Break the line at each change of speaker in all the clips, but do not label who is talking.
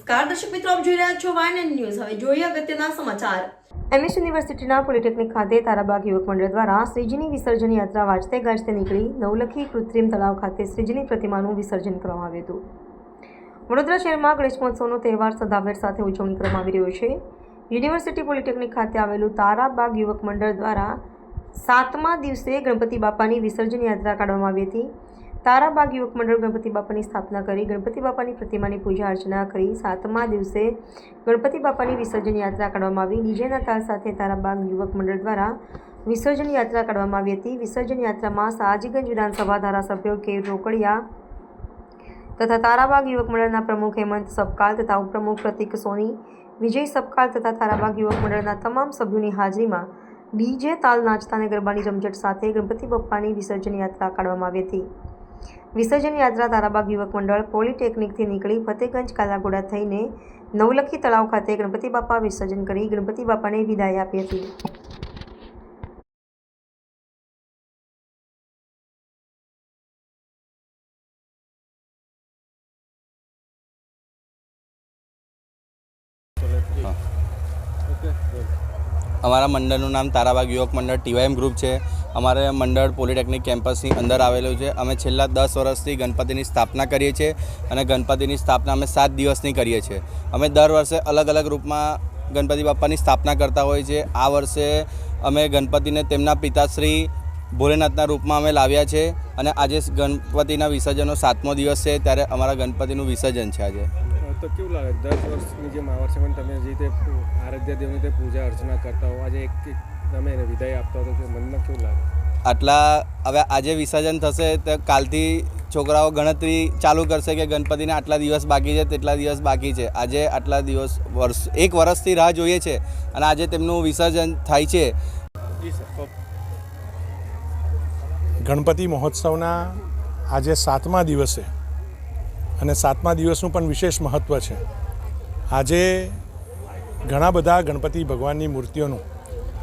નમસ્કાર દર્શક મિત્રો, આપ જોઈ રહ્યા છો વાયન ન્યૂઝ। હવે જોઈએ અગત્યના સમાચાર। એમએસ યુનિવર્સિટીના પોલિટેકનિક ખાતે તારાબાગ યુવક મંડળ દ્વારા શ્રીજીની વિસર્જન યાત્રા વાજતે ગાજતે નીકળી નવલખી કૃત્રિમ તળાવ ખાતે શ્રીજીની પ્રતિમાનું વિસર્જન કરવામાં આવ્યું હતું। વડોદરા શહેરમાં ગણેશ મહોત્સવનો તહેવાર સદાવેર સાથે ઉજવણી કરવામાં આવી રહ્યો છે। યુનિવર્સિટી પોલિટેકનિક ખાતે આવેલું તારાબાગ યુવક મંડળ દ્વારા 7મા દિવસે ગણપતિ બાપાની વિસર્જન યાત્રા કાઢવામાં આવી હતી। તારાબાગ યુવક મંડળ ગણપતિ બાપાની સ્થાપના કરી ગણપતિ બાપાની પ્રતિમાની પૂજા અર્ચના કરી 7મા દિવસે ગણપતિ બાપાની વિસર્જન યાત્રા કાઢવામાં આવી। ડીજેના તાલ સાથે તારાબાગ યુવક મંડળ દ્વારા વિસર્જન યાત્રા કાઢવામાં આવી હતી। વિસર્જન યાત્રામાં સયાજીગંજ વિધાનસભા ધારાસભ્ય કે રોકડિયા તથા તારાબાગ યુવક મંડળના પ્રમુખ હેમંત સબકાલ તથા ઉપપ્રમુખ પ્રતિક સોની, વિજય સબકાલ તથા તારાબાગ યુવક મંડળના તમામ સભ્યોની હાજરીમાં ડીજે તાલ નાચતા અને ગરબાની રમઝટ સાથે ગણપતિ બાપાની વિસર્જન યાત્રા કાઢવામાં આવી હતી। વિસર્જન યાત્રા તારાબાગ યુવક મંડળ પોલિટેકનિકથી નીકળી ફતેગંજ કાલાઘોડા થઈને નવલખી તળાવ ખાતે ગણપતિ બાપા વિસર્જન કરી ગણપતિ બાપાને વિદાય આપી હતી।
અમારા મંડળનું નામ તારાબાગ યુવક મંડળ ટીવાયએમ ગ્રુપ છે। અમારે મંડળ પોલિટેકનિક કેમ્પસની અંદર આવેલું છે। અમે છેલ્લા 10 વર્ષથી ગણપતિની સ્થાપના કરીએ છીએ અને ગણપતિની સ્થાપના અમે 7 દિવસની કરીએ છીએ। અમે દર વર્ષે અલગ અલગ રૂપમાં ગણપતિ બાપાની સ્થાપના કરતા હોઈએ છીએ। આ વર્ષે અમે ગણપતિને તેમના પિતાશ્રી ભોલેનાથના રૂપમાં અમે લાવ્યા છે અને આજે ગણપતિના વિસર્જનનો 7મો દિવસ છે, ત્યારે અમારા ગણપતિનું વિસર્જન છે આજે।
તો કેવું લાગે 10 વર્ષની જેમ આ વર્ષે પણ તમે જે રીતે આરાધ્ય દેવની તે પૂજા અર્ચના કરતા હો, આજે એક તમે એને વિદાય આપતા હો તો મનમાં કેવું લાગે?
હવે આજે વિસર્જન થશે તો કાલથી છોકરાઓ ગણતરી ચાલુ કરશે કે ગણપતિને આટલા દિવસ બાકી છે, તેટલા દિવસ બાકી છે। આજે આટલા દિવસ એક વર્ષથી રાહ જોઈએ છે અને આજે તેમનું વિસર્જન થાય છે।
ગણપતિ મહોત્સવના આજે 7મા દિવસે અને 7મા દિવસનું પણ વિશેષ મહત્ત્વ છે। આજે ઘણા બધા ગણપતિ ભગવાનની મૂર્તિઓનું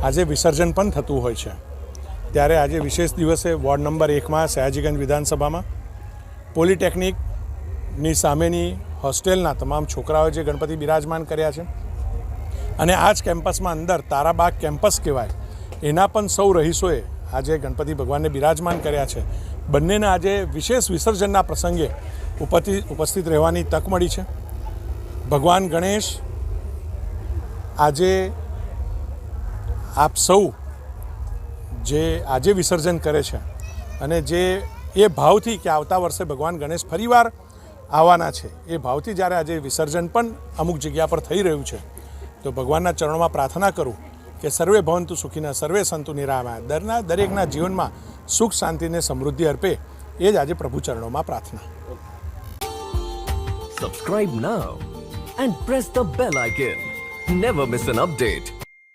આજે વિસર્જન પણ થતું હોય છે, ત્યારે આજે વિશેષ દિવસે વોર્ડ નંબર 1માં સયાજીગંજ વિધાનસભામાં પોલિટેકનિકની સામેની હોસ્ટેલના તમામ છોકરાઓએ જે ગણપતિ બિરાજમાન કર્યા છે અને આ જ કેમ્પસમાં અંદર તારાબાગ કેમ્પસ કહેવાય એના પણ સૌ રહીશોએ આજે ગણપતિ ભગવાનને બિરાજમાન કર્યા છે। બંનેને આજે વિશેષ વિસર્જનના પ્રસંગે ઉપસ્થિત રહેવાની તક મળી છે। ભગવાન ગણેશ આજે આપ સૌ જે આજે વિસર્જન કરે છે અને જે એ ભાવથી કે આવતા વર્ષે ભગવાન ગણેશ ફરીવાર આવવાના છે, એ ભાવથી જ્યારે આજે વિસર્જન પણ અમુક જગ્યા પર થઈ રહ્યું છે, તો ભગવાનના ચરણોમાં પ્રાર્થના કરું કે સર્વે ભવંતુ સુખીના સર્વે સંતુ નિરામયા, દરેકના જીવનમાં સુખ શાંતિને સમૃદ્ધિ અર્પે, એ જ આજે પ્રભુ ચરણોમાં પ્રાર્થના।
Subscribe now and press the bell icon. Never miss an update.